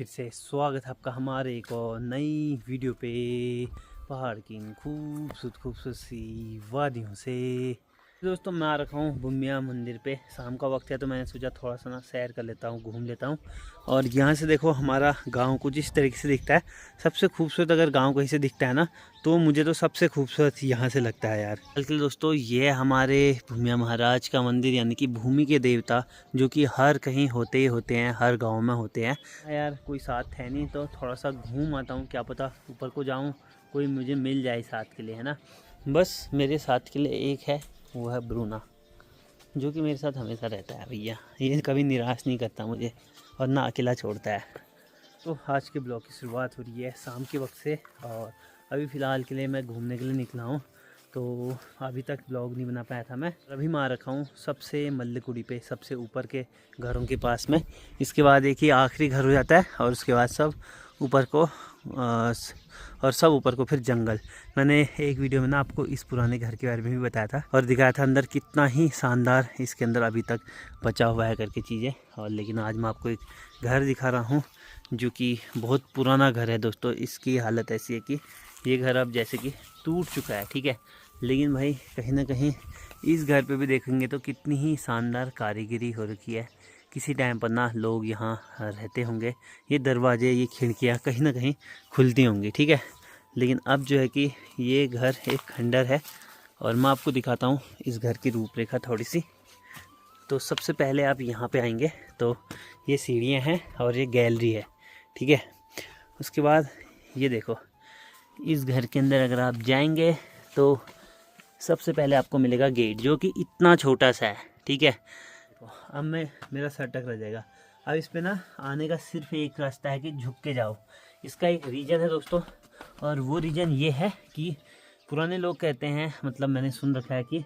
फिर से स्वागत है आपका हमारे एक और नई वीडियो पे पहाड़ की इन खूबसूरत सी वादियों से। दोस्तों मैं आ रखा हूँ भूमिया मंदिर पे। शाम का वक्त है तो मैंने सोचा थोड़ा सा ना सैर कर लेता हूँ, घूम लेता हूँ। और यहाँ से देखो हमारा गांव कुछ इस तरीके से दिखता है। सबसे खूबसूरत अगर गांव कहीं से दिखता है ना तो मुझे तो सबसे खूबसूरत यहाँ से लगता है यार। बल्कि दोस्तों ये हमारे भूमिया महाराज का मंदिर यानी कि भूमि के देवता, जो कि हर कहीं होते ही होते हैं, हर गाँव में होते हैं। यार कोई साथ है नहीं तो थोड़ा सा घूम आता हूँ, क्या पता ऊपर को जाऊँ कोई मुझे मिल जाए साथ के लिए, है ना। बस मेरे साथ के लिए एक है, वो है ब्रूना, जो कि मेरे साथ हमेशा रहता है भैया। ये कभी निराश नहीं करता मुझे और ना अकेला छोड़ता है। तो आज के ब्लॉग की शुरुआत हो रही है शाम के वक्त से और अभी फ़िलहाल के लिए मैं घूमने के लिए निकला हूँ। तो अभी तक ब्लॉग नहीं बना पाया था मैं। अभी मैं आ रखा हूँ सबसे मल्लकुड़ी पे, सबसे ऊपर के घरों के पास में। इसके बाद एक ही आखिरी घर हो जाता है और उसके बाद सब ऊपर को और सब ऊपर को फिर जंगल। मैंने एक वीडियो में ना आपको इस पुराने घर के बारे में भी बताया था और दिखाया था अंदर कितना ही शानदार इसके अंदर अभी तक बचा हुआ है करके चीज़ें। और लेकिन आज मैं आपको एक घर दिखा रहा हूँ जो कि बहुत पुराना घर है दोस्तों। इसकी हालत ऐसी है कि ये घर अब जैसे कि टूट चुका है, ठीक है। लेकिन भाई कहीं ना कहीं इस घर पे भी देखेंगे तो कितनी ही शानदार कारीगरी हो रखी है। किसी टाइम पर ना लोग यहाँ रहते होंगे, ये दरवाजे ये खिड़कियाँ कहीं ना कहीं खुलती होंगी, ठीक है। लेकिन अब जो है कि ये घर एक खंडर है और मैं आपको दिखाता हूँ इस घर की रूपरेखा थोड़ी सी। तो सबसे पहले आप यहाँ पे आएंगे तो ये सीढ़ियाँ हैं और ये गैलरी है, ठीक है। उसके बाद ये देखो, इस घर के अंदर अगर आप जाएंगे तो सबसे पहले आपको मिलेगा गेट, जो कि इतना छोटा सा है, ठीक है। अब मेरा सर टक रह जाएगा। अब इस पे ना आने का सिर्फ एक रास्ता है कि झुक के जाओ। इसका एक रीज़न है दोस्तों, और वो रीज़न ये है कि पुराने लोग कहते हैं, मतलब मैंने सुन रखा है कि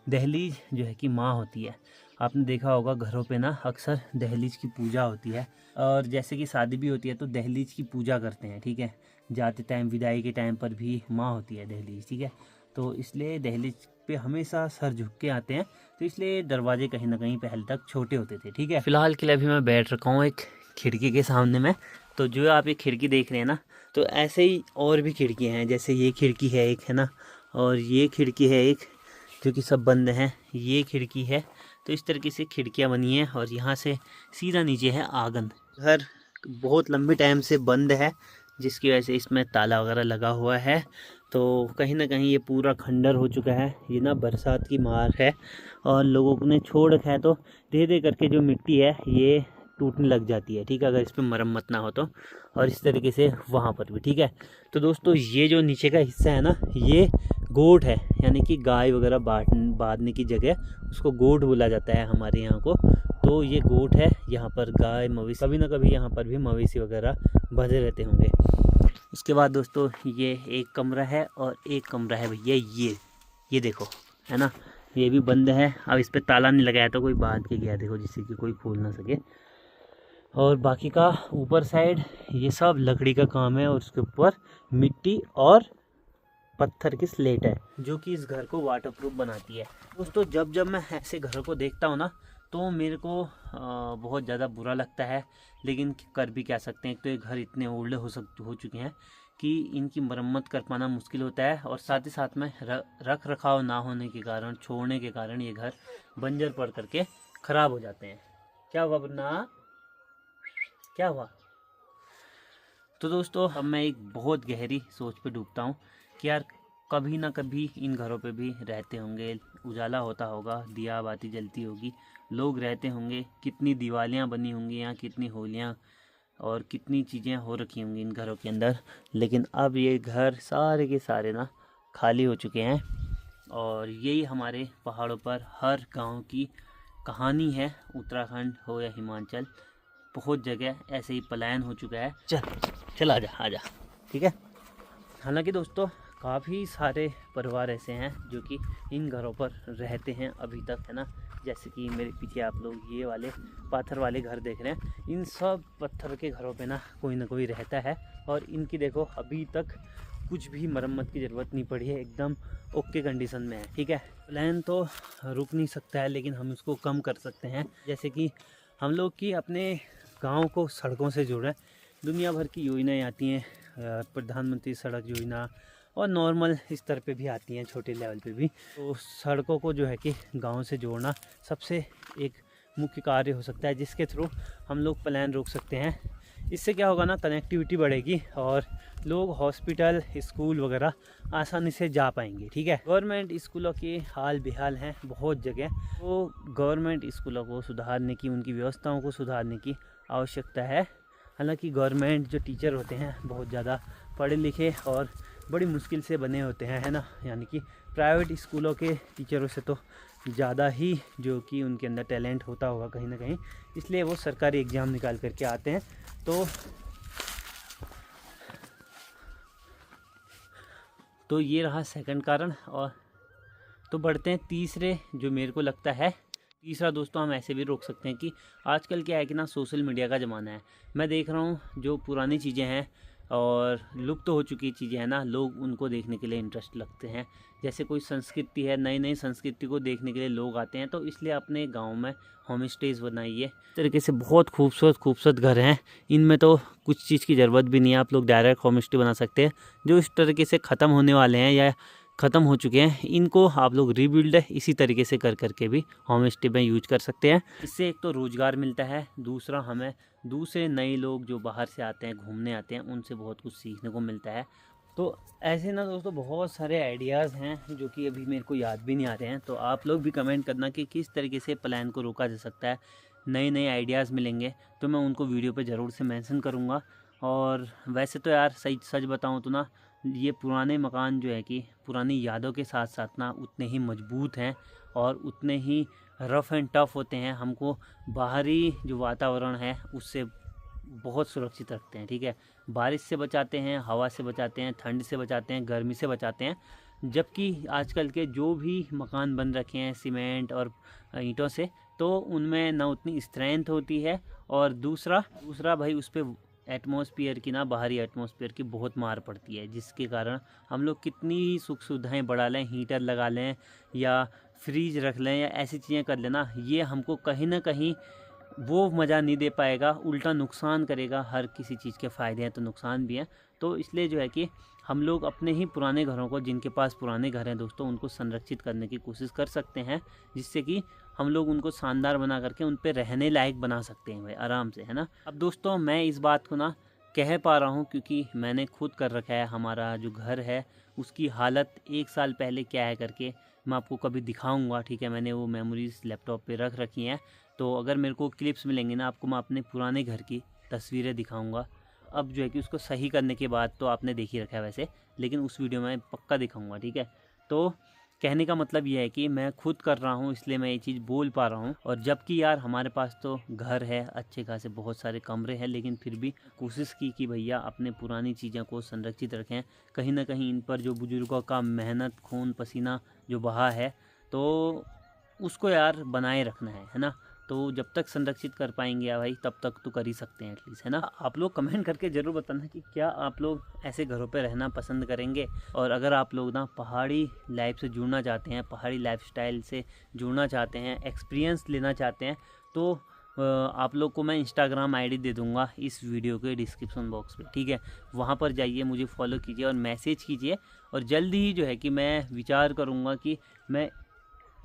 दहलीज जो है कि माँ होती है। आपने देखा होगा घरों पे ना अक्सर दहलीज की पूजा होती है, और जैसे कि शादी भी होती है तो दहलीज की पूजा करते हैं, ठीक है। जाते टाइम विदाई के टाइम पर भी माँ होती है दहलीज, ठीक है। तो इसलिए दहलीज पे हमेशा सर झुक के आते हैं, तो इसलिए दरवाजे कहीं ना कहीं पहले तक छोटे होते थे, ठीक है। फिलहाल के लिए अभी मैं बैठ रखा हूँ एक खिड़की के सामने में। तो जो आप ये खिड़की देख रहे हैं ना, तो ऐसे ही और भी खिड़कियाँ हैं। जैसे ये खिड़की है एक, है ना, और ये खिड़की है एक, जो कि सब बंद हैं। ये खिड़की है। तो इस तरीके से खिड़कियाँ बनी हैं और यहाँ से सीधा नीचे है आंगन। घर बहुत लंबे टाइम से बंद है, जिसकी वजह से इसमें ताला वगैरह लगा हुआ है। तो कहीं ना कहीं ये पूरा खंडर हो चुका है। ये ना बरसात की मार है और लोगों ने छोड़ रखा है, तो धीरे धीरे करके जो मिट्टी है ये टूटने लग जाती है, ठीक है, अगर इस पर मरम्मत ना हो तो। और इस तरीके से वहाँ पर भी, ठीक है। तो दोस्तों ये जो नीचे का हिस्सा है ना, ये गोट है, यानी कि गाय वगैरह बांधने की जगह, उसको गोट बोला जाता है हमारे यहाँ को। तो ये गोट है, यहाँ पर गाय मवेशी, कभी ना कभी यहाँ पर भी मवेशी वगैरह बंधे रहते होंगे। उसके बाद दोस्तों ये एक कमरा है और एक कमरा है भैया, ये देखो, है ना, ये भी बंद है। अब इस पर ताला नहीं लगाया तो कोई बांध के गया, देखो, जिससे कि कोई खोल ना सके। और बाकी का ऊपर साइड ये सब लकड़ी का काम है और उसके ऊपर मिट्टी और पत्थर की स्लेट है, जो कि इस घर को वाटरप्रूफ बनाती है। दोस्तों जब जब मैं ऐसे घरों को देखता हूँ ना तो मेरे को बहुत ज़्यादा बुरा लगता है, लेकिन कर भी क्या सकते हैं। एक तो ये घर इतने ओल्ड हो चुके हैं कि इनकी मरम्मत कर पाना मुश्किल होता है, और साथ ही साथ में रख रखाव ना होने के कारण, छोड़ने के कारण ये घर बंजर पड़ करके ख़राब हो जाते हैं। क्या हुआ वरना, क्या हुआ? तो दोस्तों अब मैं एक बहुत गहरी सोच पे डूबता हूँ कि यार कभी ना कभी इन घरों पे भी रहते होंगे, उजाला होता होगा, दिया बाती जलती होगी, लोग रहते होंगे, कितनी दिवालियाँ बनी होंगी यहाँ, कितनी होलियाँ और कितनी चीज़ें हो रखी होंगी इन घरों के अंदर। लेकिन अब ये घर सारे के सारे ना खाली हो चुके हैं। और यही हमारे पहाड़ों पर हर गांव की कहानी है, उत्तराखंड हो या हिमाचल, बहुत जगह ऐसे ही पलायन हो चुका है। चल आजा, ठीक है। हालांकि दोस्तों काफ़ी सारे परिवार ऐसे हैं जो कि इन घरों पर रहते हैं अभी तक, है ना। जैसे कि मेरे पीछे आप लोग ये वाले पत्थर वाले घर देख रहे हैं, इन सब पत्थर के घरों पे ना कोई रहता है। और इनकी देखो अभी तक कुछ भी मरम्मत की ज़रूरत नहीं पड़ी है, एकदम ओके कंडीशन में है, ठीक है। प्लान तो रुक नहीं सकता है, लेकिन हम उसको कम कर सकते हैं। जैसे कि हम लोग की अपने गांव को सड़कों से जोड़ें, दुनिया भर की योजनाएं आती हैं, प्रधानमंत्री सड़क योजना और नॉर्मल स्तर पे भी आती हैं, छोटे लेवल पे भी। तो सड़कों को जो है कि गांव से जोड़ना सबसे एक मुख्य कार्य हो सकता है, जिसके थ्रू हम लोग प्लान रोक सकते हैं। इससे क्या होगा ना, कनेक्टिविटी बढ़ेगी और लोग हॉस्पिटल, स्कूल वगैरह आसानी से जा पाएंगे। ठीक है, गवर्नमेंट स्कूलों के हाल बेहाल हैं बहुत जगह, तो गवर्नमेंट स्कूलों को सुधारने की, उनकी व्यवस्थाओं को सुधारने की आवश्यकता है। हालांकि गवर्नमेंट जो टीचर होते हैं बहुत ज़्यादा पढ़े लिखे और बड़ी मुश्किल से बने होते हैं, है ना, यानी कि प्राइवेट स्कूलों के टीचरों से तो ज़्यादा ही जो कि उनके अंदर टैलेंट होता होगा कहीं ना कहीं, इसलिए वो सरकारी एग्ज़ाम निकाल करके आते हैं। तो ये रहा सेकंड कारण। और तो बढ़ते हैं तीसरे, जो मेरे को लगता है तीसरा दोस्तों, हम ऐसे भी रोक सकते हैं कि आजकल क्या है कि ना, सोशल मीडिया का ज़माना है। मैं देख रहा हूँ जो पुरानी चीज़ें हैं और लुप्त हो चुकी चीज़ें हैं ना, लोग उनको देखने के लिए इंटरेस्ट लगते हैं। जैसे कोई संस्कृति है, नई नई संस्कृति को देखने के लिए लोग आते हैं, तो इसलिए अपने गांव में होम स्टेज बनाइए। इस तरीके से बहुत खूबसूरत खूबसूरत घर हैं, इनमें तो कुछ चीज़ की ज़रूरत भी नहीं है, आप लोग डायरेक्ट होम स्टे बना सकते हैं। जो इस तरीके से ख़त्म होने वाले हैं या ख़त्म हो चुके हैं, इनको आप लोग रीबिल्ड इसी तरीके से कर करके भी होम स्टे में यूज कर सकते हैं। इससे एक तो रोज़गार मिलता है, दूसरा हमें दूसरे नए लोग जो बाहर से आते हैं, घूमने आते हैं, उनसे बहुत कुछ सीखने को मिलता है। तो ऐसे ना दोस्तों बहुत सारे आइडियाज़ हैं जो कि अभी मेरे को याद भी नहीं आ रहे हैं। तो आप लोग भी कमेंट करना कि किस तरीके से प्लान को रोका जा सकता है। नए नए आइडियाज़ मिलेंगे तो मैं उनको वीडियो पे ज़रूर से मेंशन करूँगा। और वैसे तो यार सच बताऊँ तो ना, ये पुराने मकान जो है कि पुरानी यादों के साथ साथ ना उतने ही मजबूत हैं और उतने ही रफ़ एंड टफ़ होते हैं। हमको बाहरी जो वातावरण है उससे बहुत सुरक्षित रखते हैं। ठीक है, बारिश से बचाते हैं, हवा से बचाते हैं, ठंड से बचाते हैं, गर्मी से बचाते हैं। जबकि आजकल के जो भी मकान बन रखे हैं सीमेंट और ईंटों से, तो उनमें ना उतनी स्ट्रेंथ होती है और दूसरा भाई उस पर एटमॉस्फेयर की ना, बाहरी एटमॉस्फेयर की बहुत मार पड़ती है, जिसके कारण हम लोग कितनी सुख सुविधाएं बढ़ा लें, हीटर लगा लें या फ्रीज रख लें या ऐसी चीज़ें कर लेना, ये हमको कहीं ना कहीं वो मज़ा नहीं दे पाएगा, उल्टा नुकसान करेगा। हर किसी चीज़ के फ़ायदे हैं तो नुकसान भी हैं। तो इसलिए जो है कि हम लोग अपने ही पुराने घरों को, जिनके पास पुराने घर हैं दोस्तों, उनको संरक्षित करने की कोशिश कर सकते हैं, जिससे कि हम लोग उनको शानदार बना करके उन पर रहने लायक बना सकते हैं भाई, आराम से, है ना। अब दोस्तों मैं इस बात को ना कह पा रहा हूँ क्योंकि मैंने खुद कर रखा है। हमारा जो घर है उसकी हालत 1 साल पहले क्या है करके मैं आपको कभी दिखाऊंगा। ठीक है, मैंने वो मेमोरीज लैपटॉप पे रख रखी हैं, तो अगर मेरे को क्लिप्स मिलेंगे ना, आपको मैं अपने पुराने घर की तस्वीरें दिखाऊंगा। अब जो है कि उसको सही करने के बाद तो आपने देख ही रखा है वैसे, लेकिन उस वीडियो में पक्का दिखाऊंगा। ठीक है, तो कहने का मतलब ये है कि मैं खुद कर रहा हूँ इसलिए मैं ये चीज़ बोल पा रहा हूँ। और जबकि यार हमारे पास तो घर है, अच्छे खासे बहुत सारे कमरे हैं, लेकिन फिर भी कोशिश की कि भैया अपने पुरानी चीज़ों को संरक्षित रखें। कहीं ना कहीं इन पर जो बुजुर्गों का मेहनत, खून पसीना जो बहा है, तो उसको यार बनाए रखना है ना। तो जब तक संरक्षित कर पाएंगे या भाई, तब तक तो कर ही सकते हैं एटलीस्ट, है ना। आप लोग कमेंट करके ज़रूर बताना कि क्या आप लोग ऐसे घरों पे रहना पसंद करेंगे। और अगर आप लोग ना पहाड़ी लाइफ से जुड़ना चाहते हैं, पहाड़ी लाइफस्टाइल से जुड़ना चाहते हैं, एक्सपीरियंस लेना चाहते हैं, तो आप लोग को मैं इंस्टाग्राम आईडी दे दूंगा इस वीडियो के डिस्क्रिप्शन बॉक्स में। ठीक है, वहाँ पर जाइए, मुझे फॉलो कीजिए और मैसेज कीजिए। और जल्दी ही जो है कि मैं विचार करूँगा कि मैं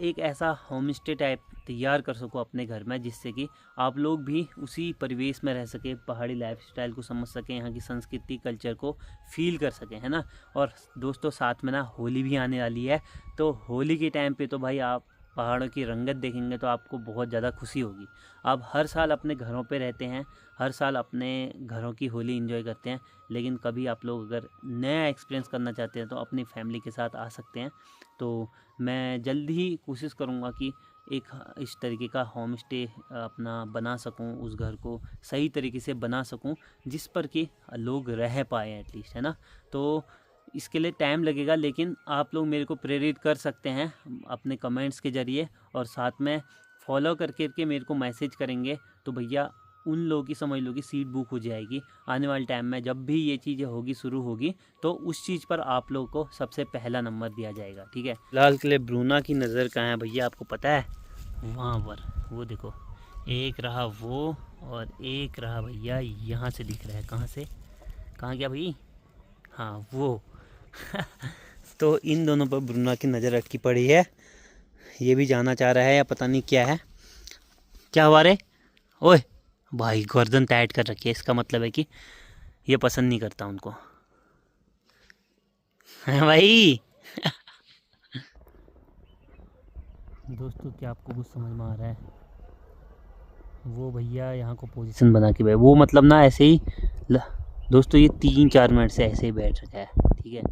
एक ऐसा होम स्टे टाइप तैयार कर सकूँ अपने घर में, जिससे कि आप लोग भी उसी परिवेश में रह सके, पहाड़ी लाइफस्टाइल को समझ सकें, यहाँ की संस्कृति कल्चर को फील कर सकें, है ना। और दोस्तों साथ में ना होली भी आने वाली है, तो होली के टाइम पे तो भाई आप पहाड़ों की रंगत देखेंगे तो आपको बहुत ज़्यादा खुशी होगी। आप हर साल अपने घरों पे रहते हैं, हर साल अपने घरों की होली एंजॉय करते हैं, लेकिन कभी आप लोग अगर नया एक्सपीरियंस करना चाहते हैं तो अपनी फैमिली के साथ आ सकते हैं। तो मैं जल्दी ही कोशिश करूँगा कि एक इस तरीके का होम स्टे अपना बना सकूं, उस घर को सही तरीके से बना सकूं जिस पर कि लोग रह पाए एटलीस्ट, है ना। तो इसके लिए टाइम लगेगा, लेकिन आप लोग मेरे को प्रेरित कर सकते हैं अपने कमेंट्स के ज़रिए, और साथ में फॉलो करके मेरे को मैसेज करेंगे तो भैया उन लोगों की समझ लो कि सीट बुक हो जाएगी। आने वाले टाइम में जब भी ये चीज़ें होगी, शुरू होगी, तो उस चीज़ पर आप लोगों को सबसे पहला नंबर दिया जाएगा। ठीक है, लाल किले ब्रूना की नज़र कहाँ है भैया, आपको पता है? वहाँ पर वो देखो, एक रहा वो और एक रहा भैया यहाँ से दिख रहा है, कहाँ से, कहाँ गया भाई, हाँ वो तो इन दोनों पर ब्रूना की नज़र रखी पड़ी है। ये भी जाना चाह रहा है या पता नहीं क्या है, क्या हुआ रे, ओए भाई गर्दन टाइट कर रखी है, इसका मतलब है कि ये पसंद नहीं करता उनको भाई दोस्तों क्या आपको कुछ समझ में आ रहा है, वो भैया यहाँ को पोजीशन बना के वो मतलब ना ऐसे ही दोस्तों ये 3-4 मिनट से ऐसे ही बैठ रखा है, ठीक है।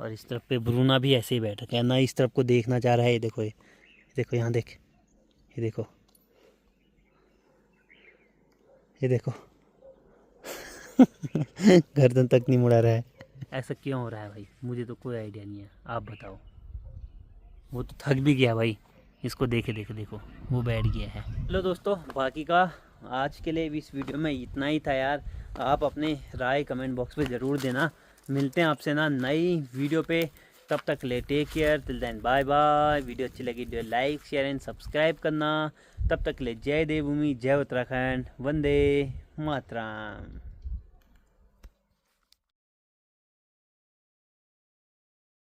और इस तरफ पे ब्रूना भी ऐसे ही बैठ रखा है ना, इस तरफ को देखना चाह रहा है। ये देखो यहाँ देख, ये देखो, ये देखो गर्दन तक नहीं मुड़ा रहा है। ऐसा क्यों हो रहा है भाई, मुझे तो कोई आइडिया नहीं है, आप बताओ। वो तो थक भी गया भाई, इसको देखो वो बैठ गया है। चलो दोस्तों, बाकी का आज के लिए इस वीडियो में इतना ही था यार। आप अपने राय कमेंट बॉक्स में ज़रूर देना। मिलते हैं आपसे ना नई वीडियो पे, तब तक ले take care, till then bye bye. Video अच्छी लगी video like share and subscribe करना। तब तक ले जय देवभूमि, जय उत्तराखंड, वंदे मातरम।